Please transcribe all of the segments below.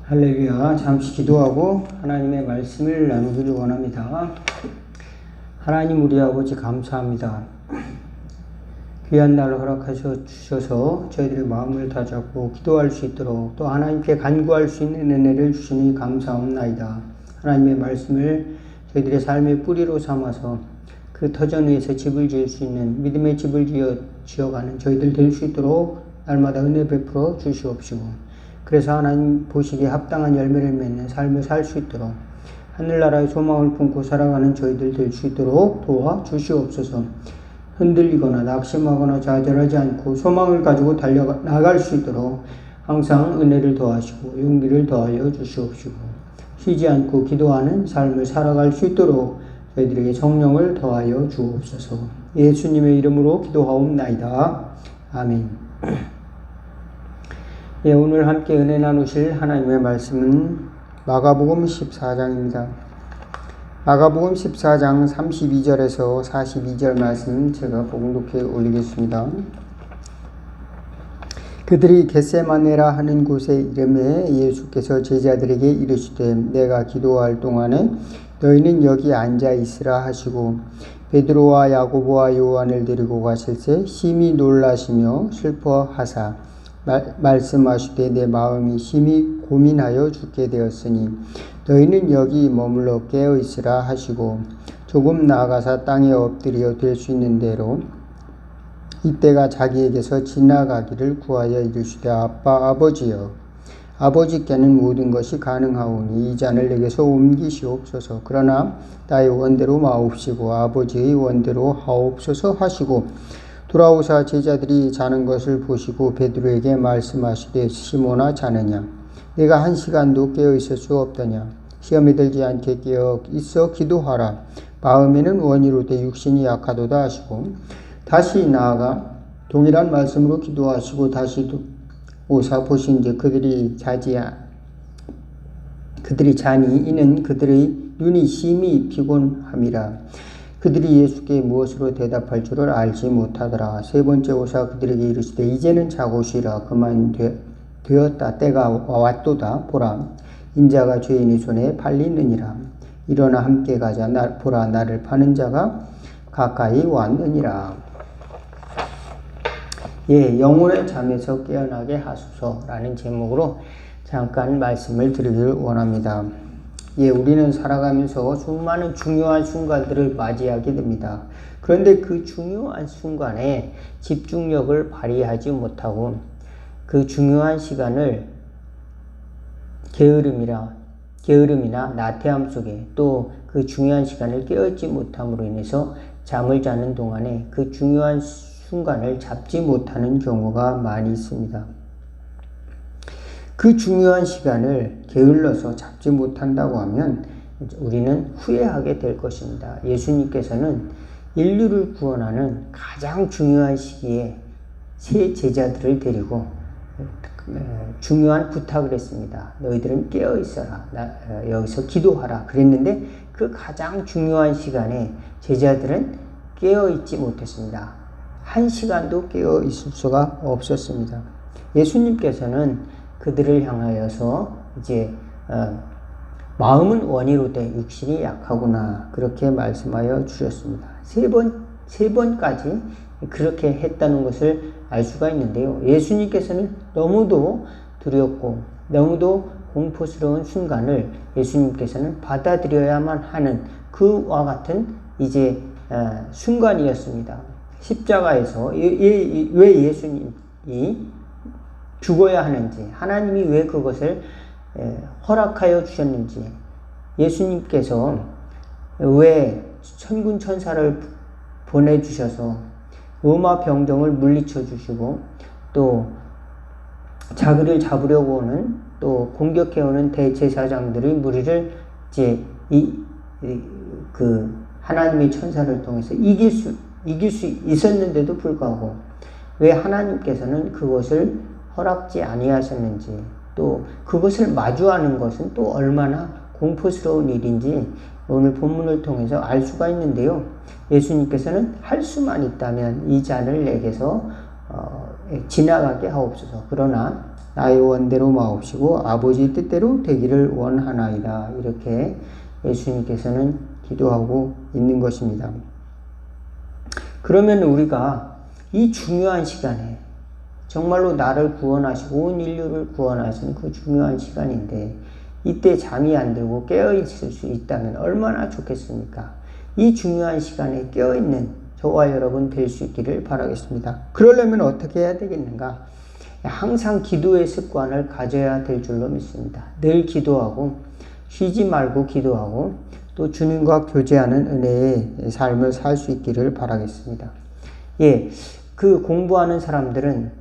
할렐루야. 잠시 기도하고 하나님의 말씀을 나누기를 원합니다. 하나님 우리 아버지 감사합니다. 귀한 날 허락하셔 주셔서 저희들의 마음을 다잡고 기도할 수 있도록 또 하나님께 간구할 수 있는 은혜를 주시니 감사합나이다. 하나님의 말씀을 저희들의 삶의 뿌리로 삼아서 그 터전 위에서 집을 지을 수 있는 믿음의 집을 지어가는 저희들 될 수 있도록 날마다 은혜 베풀어 주시옵시고, 그래서 하나님 보시기에 합당한 열매를 맺는 삶을 살 수 있도록 하늘나라의 소망을 품고 살아가는 저희들 될 수 있도록 도와주시옵소서. 흔들리거나 낙심하거나 좌절하지 않고 소망을 가지고 달려나갈 수 있도록 항상 은혜를 더하시고 용기를 더하여 주시옵시고, 쉬지 않고 기도하는 삶을 살아갈 수 있도록 저희들에게 성령을 더하여 주옵소서. 예수님의 이름으로 기도하옵나이다. 아멘. 오늘 함께 은혜 나누실 하나님의 말씀은 마가복음 14장입니다. 마가복음 14장 32절에서 42절 말씀 제가 봉독해 올리겠습니다. 그들이 겟세마네라 하는 곳에 이르매 예수께서 제자들에게 이르시되 내가 기도할 동안에 너희는 여기 앉아 있으라 하시고, 베드로와 야고보와 요한을 데리고 가실새 심히 놀라시며 슬퍼하사 말씀하시되 내 마음이 심히 고민하여 죽게 되었으니 너희는 여기 머물러 깨어 있으라 하시고, 조금 나아가사 땅에 엎드려 될 수 있는 대로 이때가 자기에게서 지나가기를 구하여 이르시되 아빠 아버지여, 아버지께는 모든 것이 가능하오니 이 잔을 내게서 옮기시옵소서. 그러나 나의 원대로 마옵시고 아버지의 원대로 하옵소서 하시고, 돌아오사 제자들이 자는 것을 보시고 베드로에게 말씀하시되 시몬아 자느냐, 내가 1시간도 깨어 있을 수 없더냐. 시험에 들지 않게 깨어 있어 기도하라. 마음에는 원이로되 육신이 약하도다 하시고, 다시 나아가 동일한 말씀으로 기도하시고 다시 오사 보신즉 그들이 자니 이는 그들의 눈이 심히 피곤함이라. 그들이 예수께 무엇으로 대답할 줄을 알지 못하더라. 세 번째 오사 그들에게 이르시되 이제는 자고 쉬라. 그만 되었다. 때가 왔도다. 보라, 인자가 죄인의 손에 팔리느니라. 일어나 함께 가자. 보라, 나를 파는 자가 가까이 왔느니라. 영혼의 잠에서 깨어나게 하소서라는 제목으로 잠깐 말씀을 드리길 원합니다. 우리는 살아가면서 수많은 중요한 순간들을 맞이하게 됩니다. 그런데 그 중요한 순간에 집중력을 발휘하지 못하고 그 중요한 시간을 게으름이나 나태함 속에 또 그 중요한 시간을 깨어있지 못함으로 인해서 잠을 자는 동안에 그 중요한 순간을 잡지 못하는 경우가 많이 있습니다. 그 중요한 시간을 게을러서 잡지 못한다고 하면 우리는 후회하게 될 것입니다. 예수님께서는 인류를 구원하는 가장 중요한 시기에 세 제자들을 데리고 중요한 부탁을 했습니다. 너희들은 깨어 있어라. 여기서 기도하라. 그랬는데 그 가장 중요한 시간에 제자들은 깨어 있지 못했습니다. 1시간도 깨어 있을 수가 없었습니다. 예수님께서는 그들을 향하여서 이제 마음은 원이로되 육신이 약하구나 그렇게 말씀하여 주셨습니다. 세 번까지 그렇게 했다는 것을 알 수가 있는데요. 예수님께서는 너무도 두렵고 너무도 공포스러운 순간을 예수님께서는 받아들여야만 하는 그와 같은 이제 순간이었습니다. 십자가에서 왜 예수님이 죽어야 하는지, 하나님이 왜 그것을 허락하여 주셨는지, 예수님께서 왜 천군 천사를 보내주셔서 로마 병정을 물리쳐 주시고 또 자기를 잡으려고 오는 또 공격해오는 대제사장들의 무리를 이제 그 하나님의 천사를 통해서 이길 수 있었는데도 불구하고 왜 하나님께서는 그것을 허락지 아니하셨는지, 또 그것을 마주하는 것은 또 얼마나 공포스러운 일인지 오늘 본문을 통해서 알 수가 있는데요. 예수님께서는 할 수만 있다면 이 잔을 내게서 지나가게 하옵소서. 그러나 나의 원대로 마옵시고 아버지 뜻대로 되기를 원하나이다. 이렇게 예수님께서는 기도하고 있는 것입니다. 그러면 우리가 이 중요한 시간에 정말로 나를 구원하시고 온 인류를 구원하시는 그 중요한 시간인데 이때 잠이 안 들고 깨어있을 수 있다면 얼마나 좋겠습니까? 이 중요한 시간에 깨어있는 저와 여러분 될 수 있기를 바라겠습니다. 그러려면 어떻게 해야 되겠는가? 항상 기도의 습관을 가져야 될 줄로 믿습니다. 늘 기도하고 쉬지 말고 기도하고 또 주님과 교제하는 은혜의 삶을 살 수 있기를 바라겠습니다. 그 공부하는 사람들은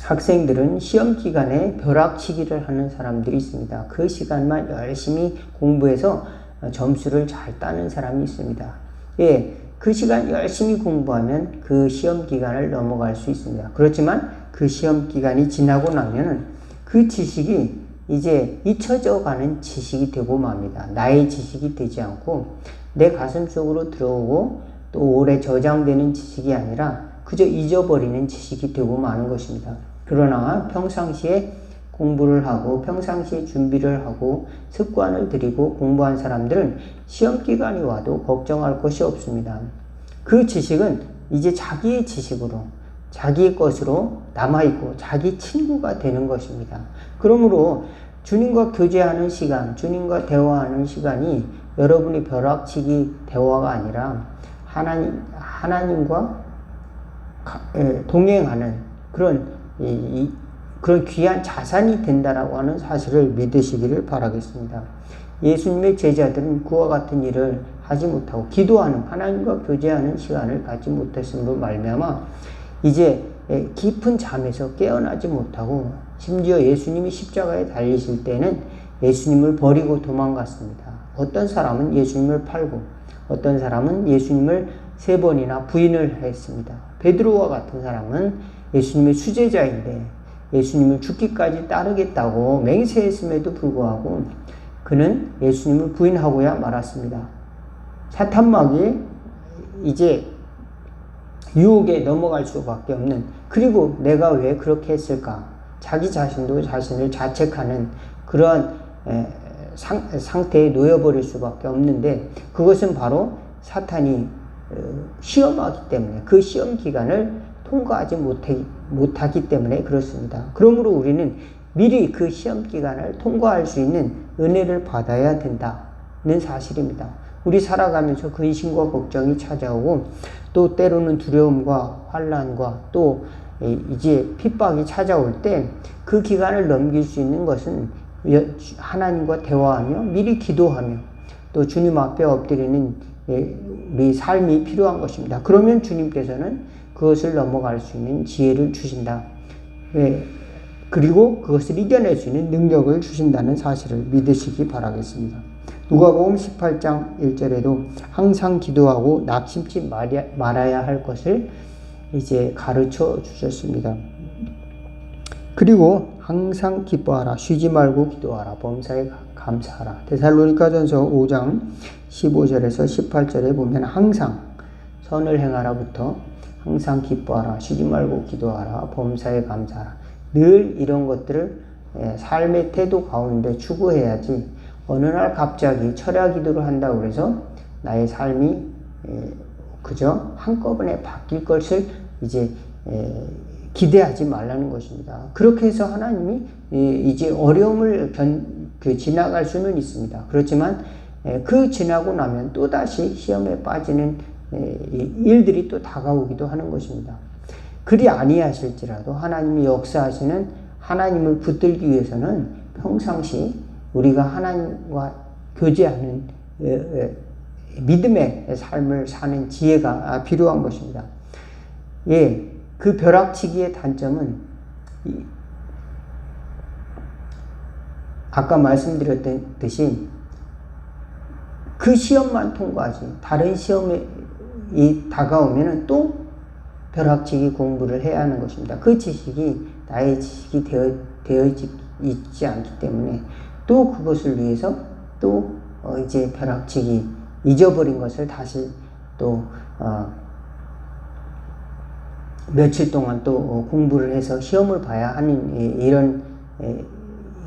학생들은 시험 기간에 벼락치기를 하는 사람들이 있습니다. 그 시간만 열심히 공부해서 점수를 잘 따는 사람이 있습니다. 그 시간 열심히 공부하면 그 시험 기간을 넘어갈 수 있습니다. 그렇지만 그 시험 기간이 지나고 나면은 그 지식이 이제 잊혀져 가는 지식이 되고 맙니다. 나의 지식이 되지 않고 내 가슴 속으로 들어오고 또 오래 저장되는 지식이 아니라 그저 잊어버리는 지식이 되고 마는 것입니다. 그러나 평상시에 공부를 하고 평상시에 준비를 하고 습관을 들이고 공부한 사람들은 시험 기간이 와도 걱정할 것이 없습니다. 그 지식은 이제 자기의 지식으로 자기의 것으로 남아있고 자기 친구가 되는 것입니다. 그러므로 주님과 교제하는 시간, 주님과 대화하는 시간이 여러분이 벼락치기 대화가 아니라 하나님과 동행하는 그런 귀한 자산이 된다라고 하는 사실을 믿으시기를 바라겠습니다. 예수님의 제자들은 그와 같은 일을 하지 못하고 기도하는 하나님과 교제하는 시간을 갖지 못했음으로 말미암아 이제 깊은 잠에서 깨어나지 못하고 심지어 예수님이 십자가에 달리실 때는 예수님을 버리고 도망갔습니다. 어떤 사람은 예수님을 팔고 어떤 사람은 예수님을 3번이나 부인을 했습니다. 베드로와 같은 사람은 예수님의 수제자인데 예수님을 죽기까지 따르겠다고 맹세했음에도 불구하고 그는 예수님을 부인하고야 말았습니다. 사탄막이 이제 유혹에 넘어갈 수밖에 없는, 그리고 내가 왜 그렇게 했을까? 자기 자신도 자신을 자책하는 그러한 상태에 놓여버릴 수밖에 없는데 그것은 바로 사탄이 시험하기 때문에 그 시험 기간을 통과하지 못하기 때문에 그렇습니다. 그러므로 우리는 미리 그 시험 기간을 통과할 수 있는 은혜를 받아야 된다는 사실입니다. 우리 살아가면서 근심과 걱정이 찾아오고 또 때로는 두려움과 환난과 또 이제 핍박이 찾아올 때 그 기간을 넘길 수 있는 것은 하나님과 대화하며 미리 기도하며 또 주님 앞에 엎드리는 우리 삶이 필요한 것입니다. 그러면 주님께서는 그것을 넘어갈 수 있는 지혜를 주신다. 그리고 그것을 이겨낼 수 있는 능력을 주신다는 사실을 믿으시기 바라겠습니다. 누가복음 18장 1절에도 항상 기도하고 낙심치 말아야 할 것을 이제 가르쳐 주셨습니다. 그리고 항상 기뻐하라, 쉬지 말고 기도하라, 범사에 감사하라. 데살로니가전서 5장 15절에서 18절에 보면 항상 선을 행하라부터 항상 기뻐하라, 쉬지 말고 기도하라, 범사에 감사하라. 늘 이런 것들을 삶의 태도 가운데 추구해야지 어느 날 갑자기 철야 기도를 한다고 해서 나의 삶이 그저 한꺼번에 바뀔 것을 이제 기대하지 말라는 것입니다. 그렇게 해서 하나님이 이제 어려움을 지나갈 수는 있습니다. 그렇지만 그 지나고 나면 또다시 시험에 빠지는 일들이 또 다가오기도 하는 것입니다. 그리 아니하실지라도 하나님이 역사하시는 하나님을 붙들기 위해서는 평상시 우리가 하나님과 교제하는 믿음의 삶을 사는 지혜가 필요한 것입니다. 그 벼락치기의 단점은 아까 말씀드렸듯이 그 시험만 통과하지 다른 시험이 다가오면 또 벼락치기 공부를 해야 하는 것입니다. 그 지식이 나의 지식이 되어 있지 않기 때문에 또 그것을 위해서 또 이제 벼락치기 잊어버린 것을 다시 또 며칠 동안 또 공부를 해서 시험을 봐야 하는 이런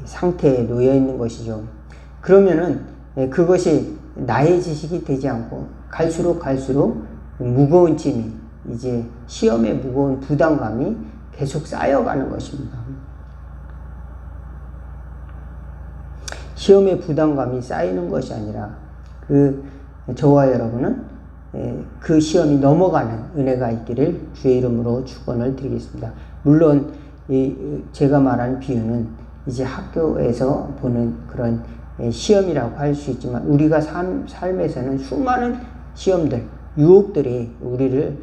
상태에 놓여 있는 것이죠. 그러면은 그것이 나의 지식이 되지 않고 갈수록 무거운 짐이, 이제 시험의 무거운 부담감이 계속 쌓여가는 것입니다. 시험의 부담감이 쌓이는 것이 아니라 저와 여러분은 그 시험이 넘어가는 은혜가 있기를 주의 이름으로 축원을 드리겠습니다. 물론 제가 말한 비유는 이제 학교에서 보는 그런 시험이라고 할 수 있지만, 우리가 삶에서는 수많은 시험들, 유혹들이 우리를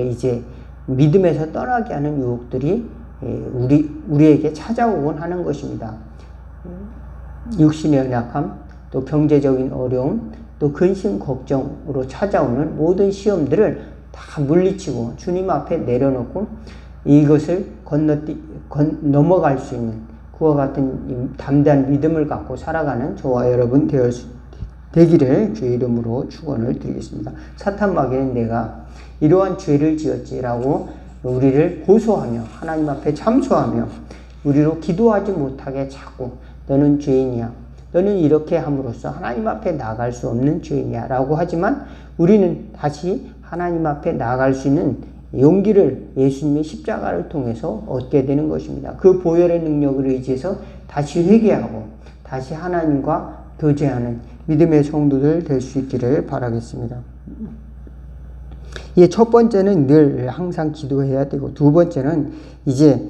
이제 믿음에서 떠나게 하는 유혹들이 우리에게 찾아오곤 하는 것입니다. 육신의 연약함, 또 경제적인 어려움, 또 근심 걱정으로 찾아오는 모든 시험들을 다 물리치고 주님 앞에 내려놓고 이것을 넘어갈 수 있는 그와 같은 담대한 믿음을 갖고 살아가는 저와 여러분 되기를 주의 이름으로 축원을 드리겠습니다. 사탄 마귀는 내가 이러한 죄를 지었지라고 우리를 고소하며 하나님 앞에 참소하며 우리로 기도하지 못하게 자꾸 너는 죄인이야, 너는 이렇게 함으로써 하나님 앞에 나아갈 수 없는 죄인이야 라고 하지만, 우리는 다시 하나님 앞에 나아갈 수 있는 용기를 예수님의 십자가를 통해서 얻게 되는 것입니다. 그 보혈의 능력을 의지해서 다시 회개하고 다시 하나님과 교제하는 믿음의 성도들 될 수 있기를 바라겠습니다. 첫 번째는 늘 항상 기도해야 되고, 두 번째는 이제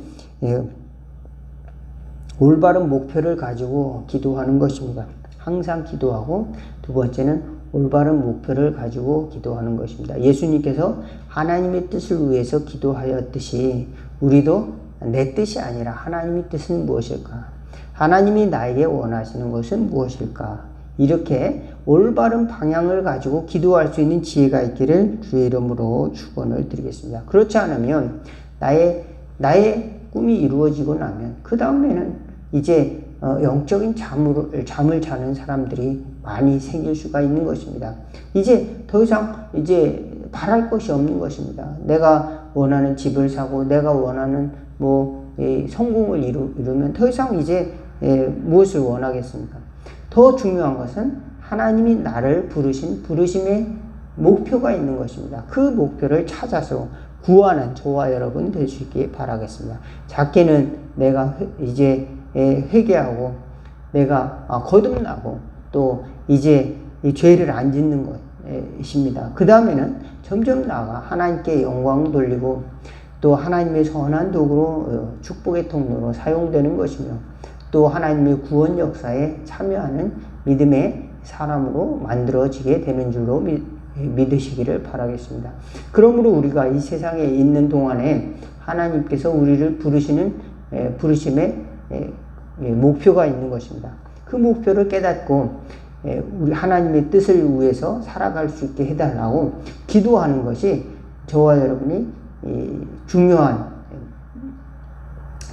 올바른 목표를 가지고 기도하는 것입니다. 항상 기도하고, 두 번째는 올바른 목표를 가지고 기도하는 것입니다. 예수님께서 하나님의 뜻을 위해서 기도하였듯이 우리도 내 뜻이 아니라 하나님의 뜻은 무엇일까? 하나님이 나에게 원하시는 것은 무엇일까? 이렇게 올바른 방향을 가지고 기도할 수 있는 지혜가 있기를 주의 이름으로 축원을 드리겠습니다. 그렇지 않으면 나의 꿈이 이루어지고 나면 그 다음에는 이제 영적인 잠을 자는 사람들이 많이 생길 수가 있는 것입니다. 이제 더 이상 이제 바랄 것이 없는 것입니다. 내가 원하는 집을 사고 내가 원하는 성공을 이루면 더 이상 이제 무엇을 원하겠습니까? 더 중요한 것은 하나님이 나를 부르심의 목표가 있는 것입니다. 그 목표를 찾아서 구하는 저와 여러분 될 수 있게 바라겠습니다. 작게는 내가 이제 회개하고 내가 거듭나고 또 이제 이 죄를 안 짓는 것입니다. 그 다음에는 점점 나아가 하나님께 영광 돌리고 또 하나님의 선한 도구로 축복의 통로로 사용되는 것이며, 또 하나님의 구원 역사에 참여하는 믿음의 사람으로 만들어지게 되는 줄로 믿으시기를 바라겠습니다. 그러므로 우리가 이 세상에 있는 동안에 하나님께서 우리를 부르심의 목표가 있는 것입니다. 그 목표를 깨닫고 우리 하나님의 뜻을 위해서 살아갈 수 있게 해달라고 기도하는 것이 저와 여러분이 중요한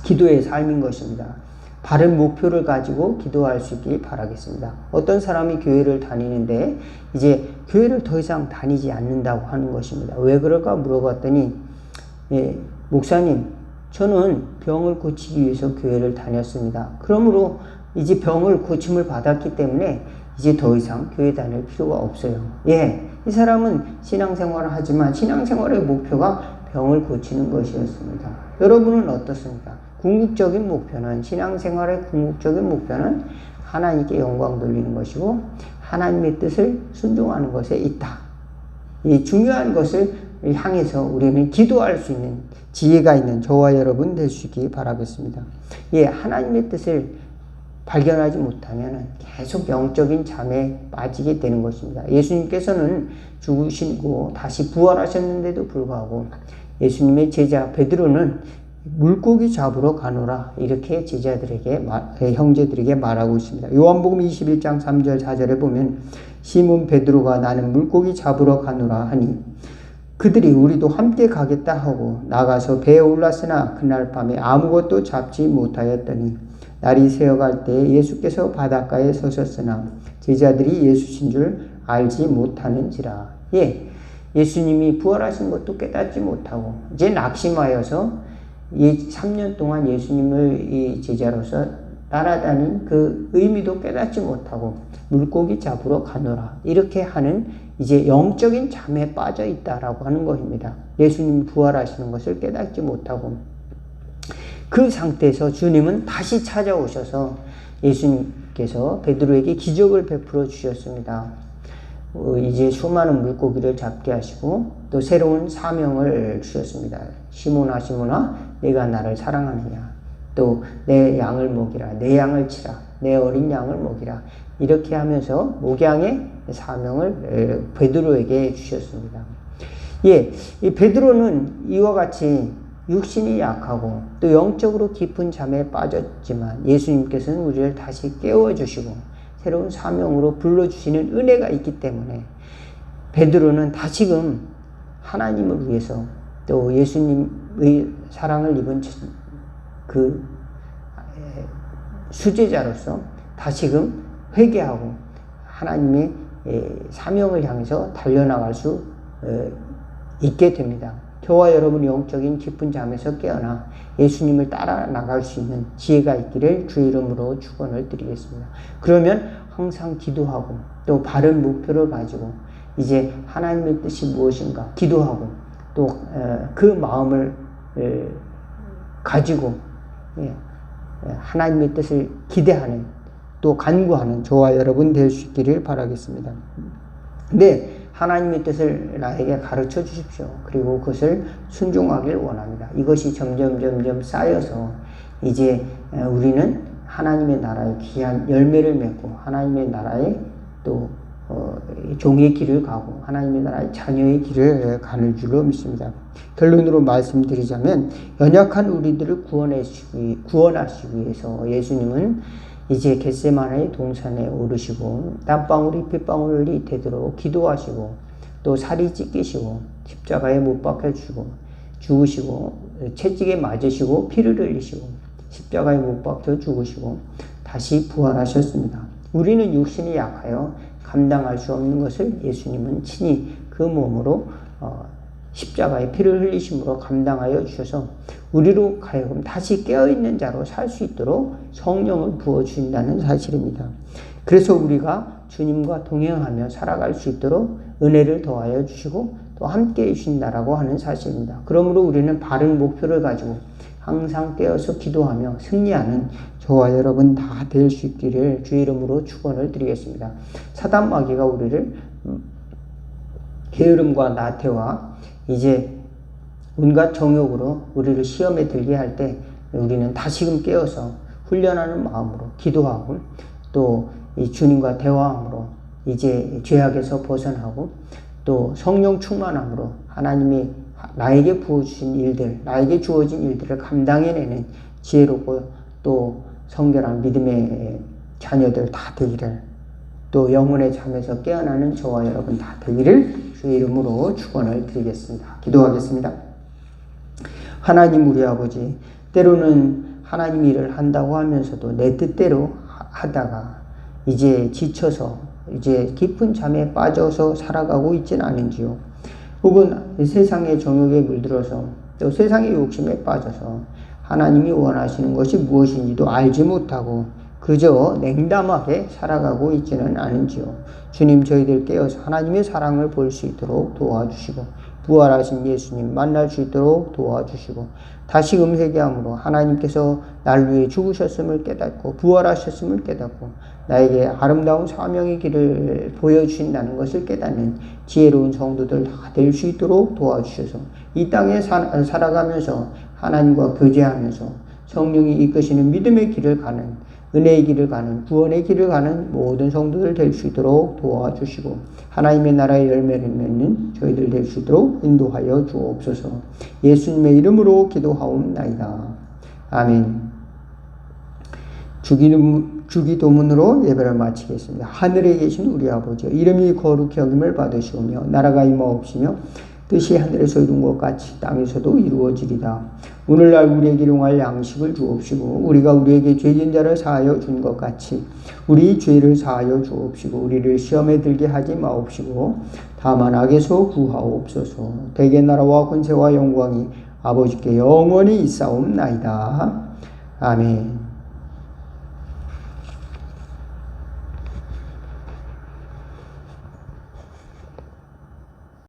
기도의 삶인 것입니다. 바른 목표를 가지고 기도할 수 있길 바라겠습니다. 어떤 사람이 교회를 다니는데 이제 교회를 더 이상 다니지 않는다고 하는 것입니다. 왜 그럴까 물어봤더니 목사님, 저는 병을 고치기 위해서 교회를 다녔습니다. 그러므로 이제 병을 고침을 받았기 때문에 이제 더 이상 교회 다닐 필요가 없어요. 이 사람은 신앙생활을 하지만 신앙생활의 목표가 병을 고치는 것이었습니다. 여러분은 어떻습니까? 궁극적인 목표는, 신앙생활의 궁극적인 목표는 하나님께 영광 돌리는 것이고 하나님의 뜻을 순종하는 것에 있다. 이 중요한 것을 향해서 우리는 기도할 수 있는 지혜가 있는 저와 여러분 될 수 있기 바라겠습니다. 하나님의 뜻을 발견하지 못하면 계속 영적인 잠에 빠지게 되는 것입니다. 예수님께서는 죽으시고 다시 부활하셨는데도 불구하고 예수님의 제자 베드로는 물고기 잡으러 가노라 이렇게 형제들에게 말하고 있습니다. 요한복음 21장 3절 4절에 보면 시몬 베드로가 나는 물고기 잡으러 가노라 하니 그들이 우리도 함께 가겠다 하고 나가서 배에 올랐으나 그날 밤에 아무것도 잡지 못하였더니 날이 새어갈 때에 예수께서 바닷가에 서셨으나 제자들이 예수신 줄 알지 못하는지라. 예수님이 부활하신 것도 깨닫지 못하고 이제 낙심하여서 3년 동안 예수님을 이 제자로서 따라다닌 그 의미도 깨닫지 못하고 물고기 잡으러 가노라 이렇게 하는 이제 영적인 잠에 빠져 있다라고 하는 것입니다. 예수님이 부활하시는 것을 깨닫지 못하고 그 상태에서 주님은 다시 찾아오셔서 예수님께서 베드로에게 기적을 베풀어 주셨습니다. 이제 수많은 물고기를 잡게 하시고 또 새로운 사명을 주셨습니다. 시몬아 시몬아 내가 나를 사랑하느냐, 또 내 양을 먹이라, 내 양을 치라, 내 어린 양을 먹이라 이렇게 하면서 목양의 사명을 베드로에게 주셨습니다. 예, 이 베드로는 이와 같이 육신이 약하고 또 영적으로 깊은 잠에 빠졌지만 예수님께서는 우리를 다시 깨워주시고 새로운 사명으로 불러주시는 은혜가 있기 때문에 베드로는 다시금 하나님을 위해서 또 예수님의 사랑을 입은 그 수제자로서 다시금 회개하고 하나님의 사명을 향해서 달려나갈 수 있게 됩니다. 저와 여러분 영적인 깊은 잠에서 깨어나 예수님을 따라 나갈 수 있는 지혜가 있기를 주의 이름으로 축원을 드리겠습니다. 그러면 항상 기도하고 또 바른 목표를 가지고 이제 하나님의 뜻이 무엇인가 기도하고 또 그 마음을 가지고 하나님의 뜻을 기대하는 또 간구하는 저와 여러분 될 수 있기를 바라겠습니다. 네, 하나님의 뜻을 나에게 가르쳐 주십시오. 그리고 그것을 순종하길 원합니다. 이것이 점점 쌓여서 이제 우리는 하나님의 나라의 귀한 열매를 맺고 하나님의 나라의 또 종의 길을 가고 하나님의 나라의 자녀의 길을 가는 줄로 믿습니다. 결론으로 말씀드리자면 연약한 우리들을 구원하시기 위해서 예수님은 이제 겟세마네 동산에 오르시고 땀방울이 핏방울이 되도록 기도하시고 또 살이 찢기시고 십자가에 못 박혀 죽으시고 채찍에 맞으시고 피를 흘리시고 십자가에 못 박혀 죽으시고 다시 부활하셨습니다. 우리는 육신이 약하여 감당할 수 없는 것을 예수님은 친히 그 몸으로 십자가에 피를 흘리심으로 감당하여 주셔서 우리로 하여금 다시 깨어있는 자로 살 수 있도록 성령을 부어주신다는 사실입니다. 그래서 우리가 주님과 동행하며 살아갈 수 있도록 은혜를 더하여 주시고 또 함께 해주신다라고 하는 사실입니다. 그러므로 우리는 바른 목표를 가지고 항상 깨어서 기도하며 승리하는 저와 여러분 다 될 수 있기를 주의 이름으로 축원을 드리겠습니다. 사단 마귀가 우리를 게으름과 나태와 이제 온갖 정욕으로 우리를 시험에 들게 할 때 우리는 다시금 깨어서 훈련하는 마음으로 기도하고 또 이 주님과 대화함으로 이제 죄악에서 벗어나고 또 성령 충만함으로 하나님이 나에게 부어주신 일들, 나에게 주어진 일들을 감당해내는 지혜롭고 또 성결한 믿음의 자녀들 다 되기를 또 영혼의 잠에서 깨어나는 저와 여러분 다 되기를 주의 이름으로 축원을 드리겠습니다. 기도하겠습니다. 하나님 우리 아버지, 때로는 하나님 일을 한다고 하면서도 내 뜻대로 하다가 이제 지쳐서 이제 깊은 잠에 빠져서 살아가고 있지는 않은지요. 혹은 세상의 정욕에 물들어서 또 세상의 욕심에 빠져서 하나님이 원하시는 것이 무엇인지도 알지 못하고 그저 냉담하게 살아가고 있지는 않은지요. 주님 저희들 깨어서 하나님의 사랑을 볼 수 있도록 도와주시고 부활하신 예수님 만날 수 있도록 도와주시고 다시금 회개함으로 하나님께서 날 위해 죽으셨음을 깨닫고 부활하셨음을 깨닫고 나에게 아름다운 사명의 길을 보여주신다는 것을 깨닫는 지혜로운 성도들 다 될 수 있도록 도와주셔서 이 땅에 살아가면서 하나님과 교제하면서 성령이 이끄시는 믿음의 길을 가는 은혜의 길을 가는 구원의 길을 가는 모든 성도들 될 수 있도록 도와주시고 하나님의 나라의 열매를 맺는 저희들 될 수 있도록 인도하여 주옵소서. 예수님의 이름으로 기도하옵나이다. 아멘. 주기도문으로 예배를 마치겠습니다. 하늘에 계신 우리 아버지 이름이 거룩히 여김을 받으시오며 나라가 임하옵시며 뜻이 하늘에서 이룬 것 같이 땅에서도 이루어지리다. 오늘날 우리에게 일용할 양식을 주옵시고 우리가 우리에게 죄진 자를 사하여 준 것 같이 우리 죄를 사하여 주옵시고 우리를 시험에 들게 하지 마옵시고 다만 악에서 구하옵소서. 대개 나라와 권세와 영광이 아버지께 영원히 있사옵나이다. 아멘.